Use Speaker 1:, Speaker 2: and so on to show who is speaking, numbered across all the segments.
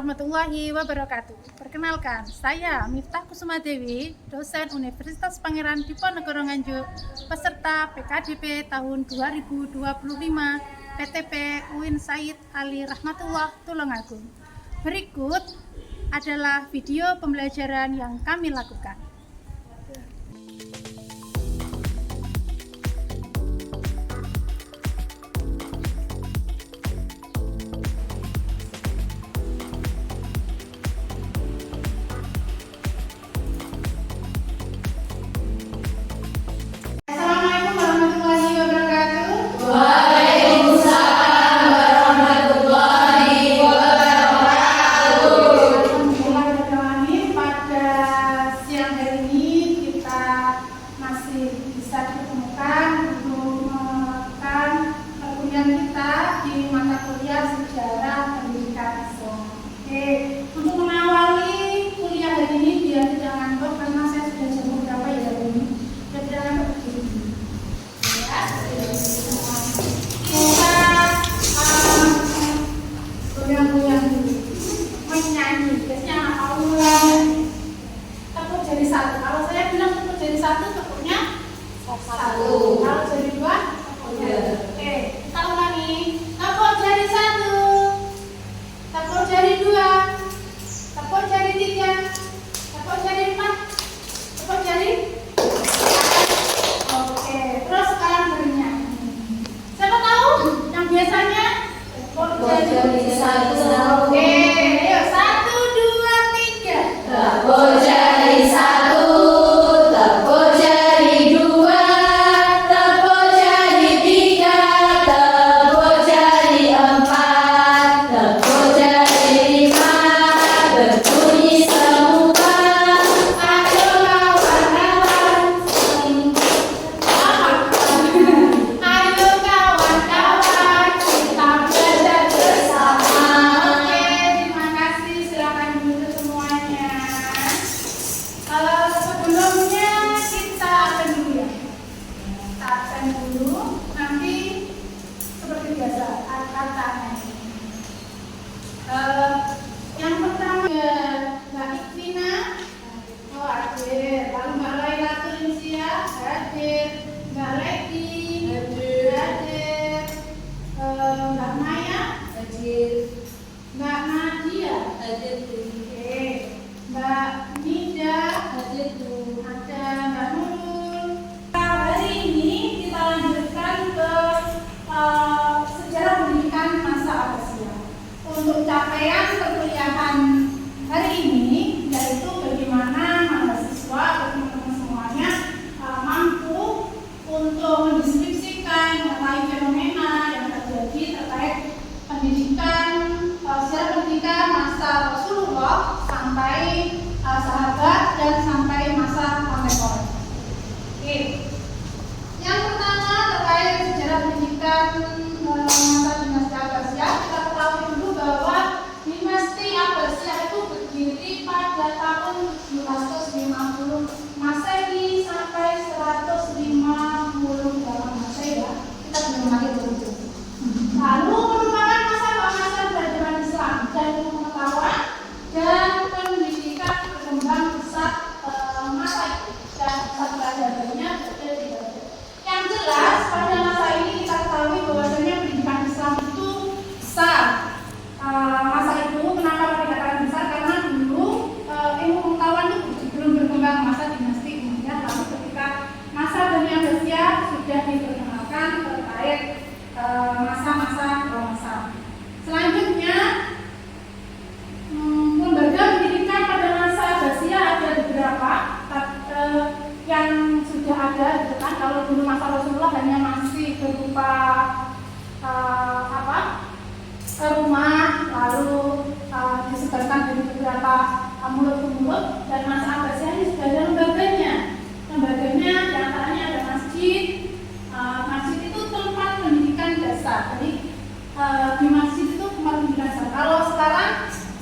Speaker 1: warahmatullahi wabarakatuh. Perkenalkan, saya Miftah Kusuma Dewi, dosen Universitas Pangeran Diponegoro Nganjuk, peserta PKDP tahun 2025 PTP UIN Said Ali Rahmatullah Tulungagung. Berikut adalah video pembelajaran yang kami lakukan. Untuk mengawali kuliah hari ini biar tidak ngantuk karena saya sudah jam berapa ya hari ini, biar tidak ngantuk begini. Ya, kita goyang-goyang dulu, menyanyi. Biasanya anak awal tepuk jari satu. Kalau saya bilang tepuk jari satu, tepuknya satu. Kalau jari dua, tepuknya. Oke, kita ulangi. Tepuk jari satu, tepuk jari dua, tepuk jari tiga, tepuk jari empat, tepuk jari. Oke, terus sekarang bernyanyi. Siapa tahu yang biasanya tepuk jari satu. Oke, ayo 1, 2, 3.
Speaker 2: Tepuk jari satu, tepuk jari dua, tepuk jari tiga, tepuk jari empat, tepuk jari lima, berbunyi semua. Ayo kawan-kawan, ayo kawan-kawan, kita belajar bersama.
Speaker 1: Oke, terima kasih. Silakan duduk semuanya. Sebelumnya kita akan dulu ya. Kita akan dulu. Nanti seperti biasa kata-katanya. Yang pertama Mbak Ikvina, oh hadir. Lalu Mbak Lailatul Insia hadir. Mbak Leti hadir. Mbak Maya
Speaker 2: Hadir,
Speaker 1: Mbak Nadia
Speaker 2: hadir tuh,
Speaker 1: oke. Mbak Nida
Speaker 2: hadir tuh.
Speaker 1: ada. Mbak Nurul. Hari ini kita lanjutkan ke sejarah pendidikan masa Abbasiyah. Untuk capaian perkuliahan hari ini yaitu bagaimana mahasiswa atau teman-teman semuanya mampu untuk mendeskripsikan mengenai fenomena yang terjadi terkait pendidikan, sejarah pendidikan masa Rasulullah sampai sahabat dan sampai masa kontemporer. Oke. Yang pertama terkait sejarah pendidikan masa dinasti Abbasiyah, kita ketahui dulu bahwa dinasti Abbasiyah itu berdiri pada tahun 750 Masehi sampai 150 Masehi ya. Kita belum lagi begitu. Lalu merupakan masa peradaban Islam dan pengetahuan dan pendidikan berkembang pesat masa itu dan pusat peradabannya berbeda. Yang jelas pada masa ini kita ketahui bahwasanya pendidikan Islam itu besar. Masa itu kenapa dikatakan besar? Karena dulu ilmu pengetahuan itu belum berkembang masa dinasti Umayyah. Lalu ketika masa Bani Abbasiyah sudah diperkenalkan terkait masa-masa Romawi. Selanjutnya lembaga pendidikan pada masa Abbasiyah ada beberapa yang sudah ada gitu kan. Kalau dulu masa Rasulullah hanya masih berupa rumah, lalu disebarkan dari beberapa mulut ke mulut, dan masa Abbasiyah ini sudah ada lembaganya. Lembaganya diantaranya ada masjid. Masjid itu tempat pendidikan dasar. Jadi di masjid itu tempat pendidikan dasar. Kalau sekarang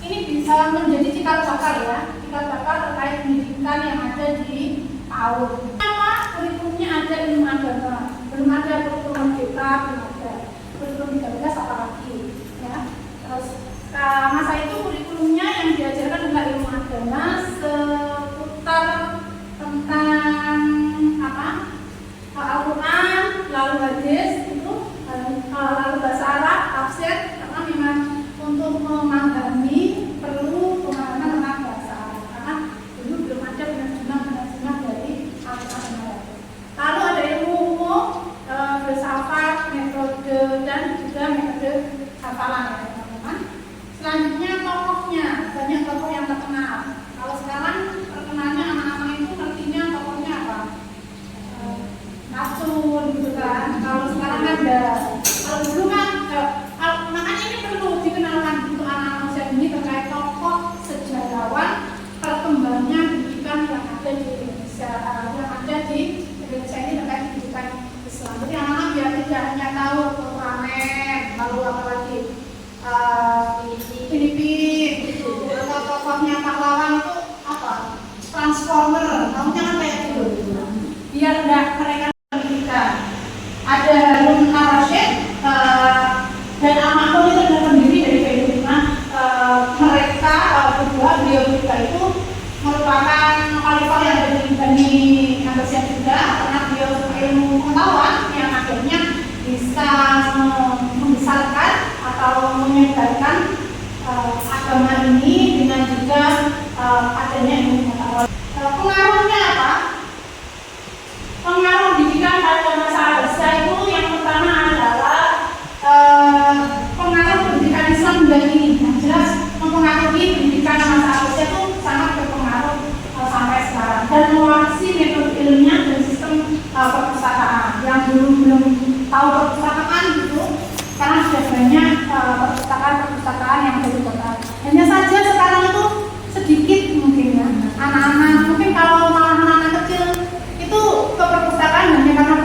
Speaker 1: ini bisa menjadi cikal bakal ya, cikal bakal terkait pendidikan yang ada di PAUD. Apa kurikulumnya ada ilmu agama, belum ada kurikulum kita, belum ada kurikulum 13 apalagi ya. Terus masa itu kurikulum kurikulumnya yang diajarkan adalah ilmu agama seputar tentang apa? Al-Quran, lalu hadis itu, lalu bahasa Arab, tafsir, karena memang untuk memahami perlu pemahaman tentang bahasa Arab, karena dulu belum ada penerjemah dari Al-Quran. Lalu ada ilmu umum, filsafat, metode dan juga metode hafalan ya teman-teman. Selanjutnya tokohnya, banyak tokoh yang terkenal. Kalau sekarang terkenalnya anak-anak itu ngertinya tokohnya apa? Racun gitu kan. Kalau sekarang ada, kalau dulu kan makanya ini perlu dikenalkan untuk anak-anak usia ini terkait tokoh sejarawan perkembangan pendidikan yang ada di Indonesia, ini terkait pendidikan Islam. Jadi anak-anak biar tidak hanya tahu Ramen, lalu apa lagi Filipin, atau tokohnya pahlawan itu apa? Transformer, tahunya kan kayak gitu. Biar enggak mereka pendidikan. Ada Harun al-Rashid dan Al-Maktoum itu adalah pendiri dari Filipina. Mereka berdua beliau itu merupakan khalifah yang dari Abbasiyah juga, karena beliau ilmu pengetahuan yang akhirnya bisa membesarkan atau menyebarkan agama ini dengan juga adanya ilmu pengetahuan. Pengaruhnya apa? Pengaruh pendidikan pada masa Abbasiyah itu yang pertama adalah pengaruh pendidikan Islam dan ini yang jelas mempengaruhi pendidikan masa Abbasiyah itu sangat berpengaruh sampai sekarang dan mewarisi metode ilmiah dan sistem perpustakaan yang belum tahu perpustakaan gitu, karena sudah banyak perpustakaan yang ada di kota. Hanya saja sekarang itu sedikit mungkin ya anak-anak, mungkin kalau anak-anak kecil itu ke perpustakaan hanya karena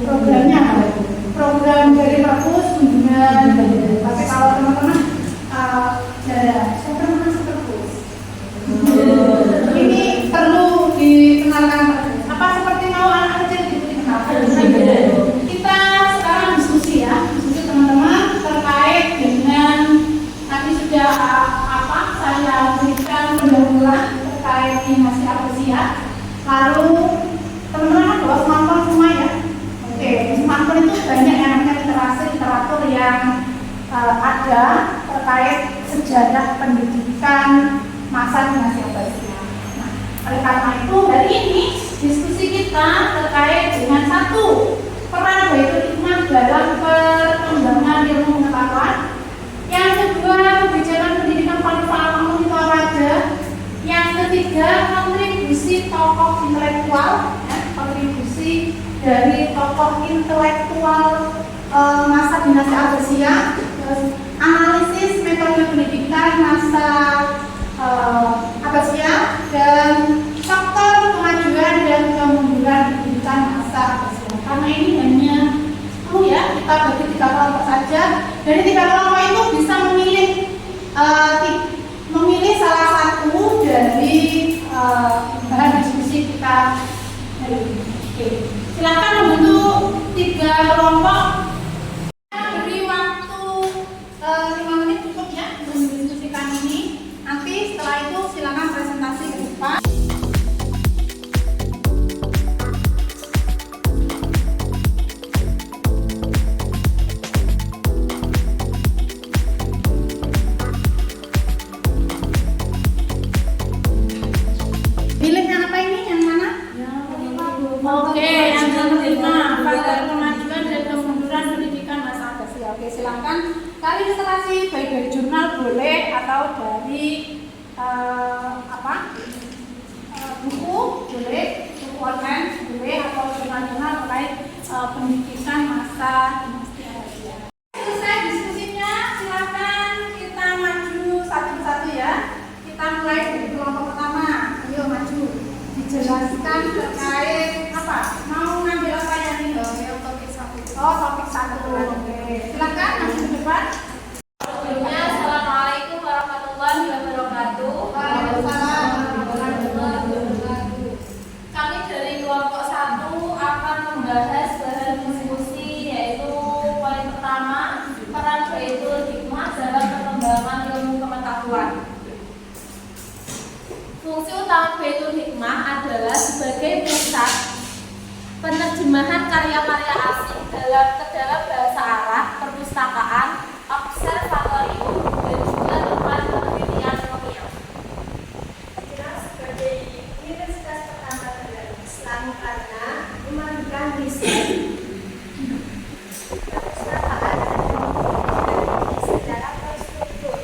Speaker 1: programnya apa? Program dari perpus kunjungan. Tapi kalau teman-teman saya pernah masuk perpus. Ini perlu dikenalkan apa seperti mau anak kecil gitu dikenalkan. Kita sekarang diskusi teman-teman terkait dengan nanti sudah saya berikan pendahuluan terkait dinasti Abbasiyah. Lalu teman-teman bawa smartphone semua ya. Oke, di smartphone itu banyak yang namanya literatur yang ada terkait sejarah pendidikan masa dinasti Abbasiyah. Nah, oleh karena itu hari ini diskusi kita terkait dengan satu, peran Baitul Hikmah dalam perkembangan ilmu pengetahuan. Yang kedua, kebijakan pendidikan Khalifah Al-Ma'mun itu apa aja. Yang ketiga, kontribusi tokoh intelektual, kontribusi dari tokoh intelektual masa dinasti Abbasiyah. Terus analisis metode pendidikan masa Abbasiyah dan faktor kemajuan dan kemunduran pendidikan masa Abbasiyah. Karena ini hanya 10 ya, kita bagi 3 kelompok saja. Dari 3 kelompok itu bisa memilih salah satu dari bahan diskusi kita hari ini. Oke, silakan membentuk 3 kelompok. Beri waktu 5 menit cukup ya untuk mendiskusikan ini. Nanti setelah itu silakan presentasi ke depan. Pilih yang apa ini? Yang mana? Oke, yang kelima, faktor kemajuan dan kemunduran pendidikan masa Abbasiyah. Oke, silakan. Kali ilustrasi baik dari jurnal boleh atau dari buku boleh, buku online boleh, atau jurnal-jurnal terkait pendidikan masa dinasti Abbasiyah. Selesai diskusinya, silakan kita maju satu persatu ya. Kita mulai dari kelompok pertama. Ayo maju. Dijelaskan terkait apa? Mau ngambil apa yang ini? Topik 1. Oh, topik 1. Oke. Silakan maju ke depan.
Speaker 2: Sebelumnya, Assalamualaikum warahmatullahi wabarakatuh.
Speaker 1: Waalaikumsalam warahmatullahi wabarakatuh.
Speaker 2: Kami dari kelompok 1 akan membahas bahan diskusi, yaitu poin pertama, peran Baitul Hikmah dalam pengembangan ilmu pengetahuan. utama Baitul Hikmah adalah sebagai pusat penerjemahan karya-karya asing ke dalam bahasa Arab, perpustakaan, observatorium, dan juga tempat penelitian ilmiah.
Speaker 3: Sebagai universitas pertama terbaru Islam karena memanfaatkan riset, perpustakaan, dan secara terstruktur.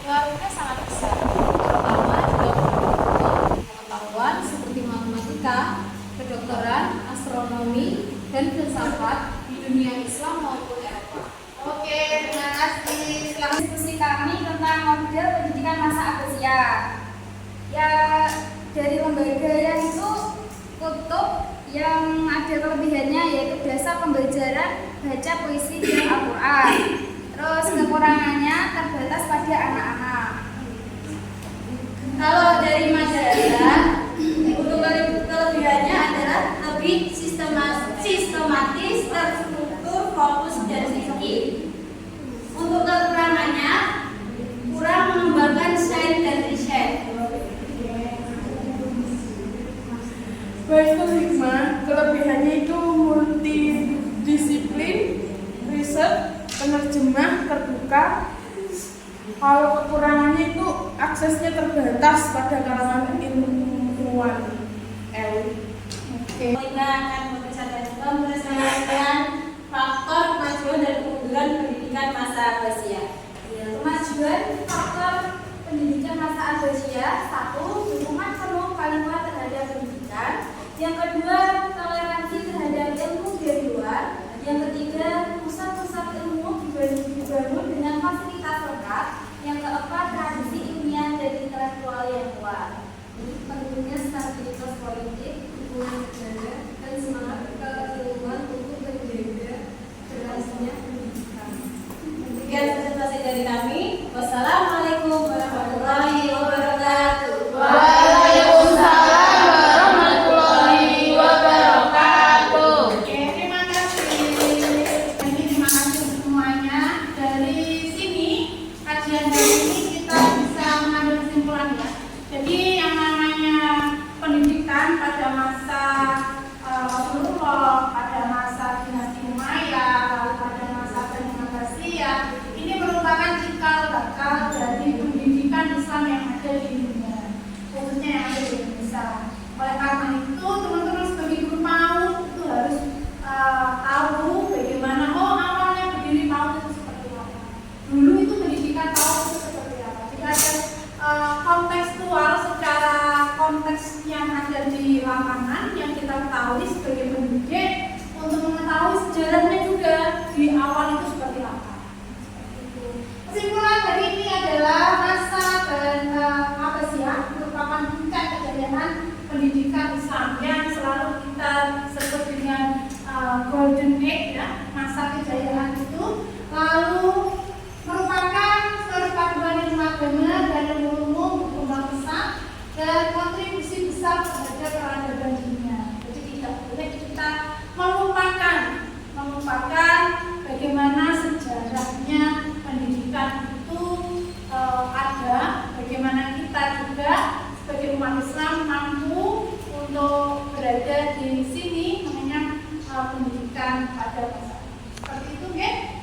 Speaker 1: Pengaruhnya sangat besar, terutama dalam pengetahuan seperti matematika, kedokteran, astronomi, dan filsafat di dunia Islam maupun Eropa.
Speaker 3: Oke, terima kasih.
Speaker 2: Sekarang diskusi kami tentang model pendidikan masa Abbasiyah. Ya, dari lembaga yang itu kutub yang ada kelebihannya yaitu dasar pembelajaran baca puisi dan Al-Quran. Terus kekurangannya terbatas pada anak-anak. Kalau dari majalah, untuk kelebihannya adalah lebih sistematis, terstruktur, fokus, dan tinggi. Untuk kekurangannya, kurang mengembangkan sains dan riset.
Speaker 4: Baitul Hikmah, kelebihannya itu multidisiplin, riset, penerjemah, terbuka. Kalau kekurangannya itu aksesnya terbatas pada kalangan ilmuwan elit.
Speaker 2: Kita akan mempresentasikan faktor kemajuan dan kemunduran pendidikan masa Abbasiyah. Kemajuan faktor pendidikan masa Abbasiyah: 1. Dukungan penuh khalifah terhadap pendidikan. Yang kedua, toleransi terhadap ilmu dari luar. Yang ketiga, pusat-pusat ilmu dibangun dengan fasilitas lengkap. Yang keempat, tradisi ilmiah dan intelektual yang kuat. Jadi pentingnya stabilitas politik, dukungan negara, dan semangat keilmuan untuk menjaga berhasilnya pendidikan. Demikian presentasi dari kami. Wassalamualaikum warahmatullahi wabarakatuh.
Speaker 1: Waalaikumsalam warahmatullahi wabarakatuh.
Speaker 3: Oke, terima kasih. Jadi terima kasih semuanya. Dari sini kajian hari ini kita bisa mengambil kesimpulan ya. Jadi yang namanya pendidikan pada masa Rasulullah, pada masa dinasti Umayyah, lalu pada masa Bani Abbasiyah, ini merupakan cikal bakal dari pendidikan Islam yang ada di dunia, khususnya yang ada di Indonesia. Oleh karena itu, teman-teman sebagai guru PAUD itu harus tahu bagaimana awalnya berdiri PAUD itu seperti apa. Dulu itu pendidikan PAUD itu seperti apa. Jadi ada kontekstual secara konteks yang ada di lapangan yang kita ketahui sebagai pendidik untuk mengetahui sejarahnya juga di awal itu seperti apa. Kesimpulan hari ini adalah masa dan Abbasiyah merupakan puncak kejayaan pendidikan Islam yang selalu kita sebut dengan Golden Age ya, masa kejayaan itu. Lalu merupakan perpaduan ilmu agama dan ilmu berkembang pesat dan kontribusi besar terhadap peradaban dunia. Jadi tidak boleh kita melupakan bagaimana sejarahnya pendidikan itu ada, bagaimana kita juga sebagai umat Islam mampu untuk berada di sini mengenyam pendidikan pada masa seperti itu, ya.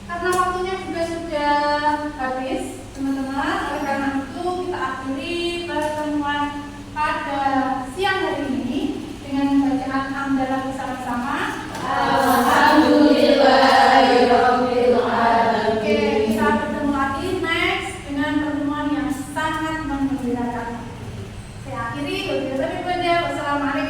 Speaker 3: Karena waktunya juga sudah habis, teman-teman. Oleh karena itu kita akhiri pertemuan pada siang hari ini dengan bacaan hamdalah bersama-sama.
Speaker 1: Alhamdulillahirabbil alamin.
Speaker 3: Oke, kita bertemu lagi next dengan pertemuan yang sangat menggembirakan. Saya akhiri. Wassalamualaikum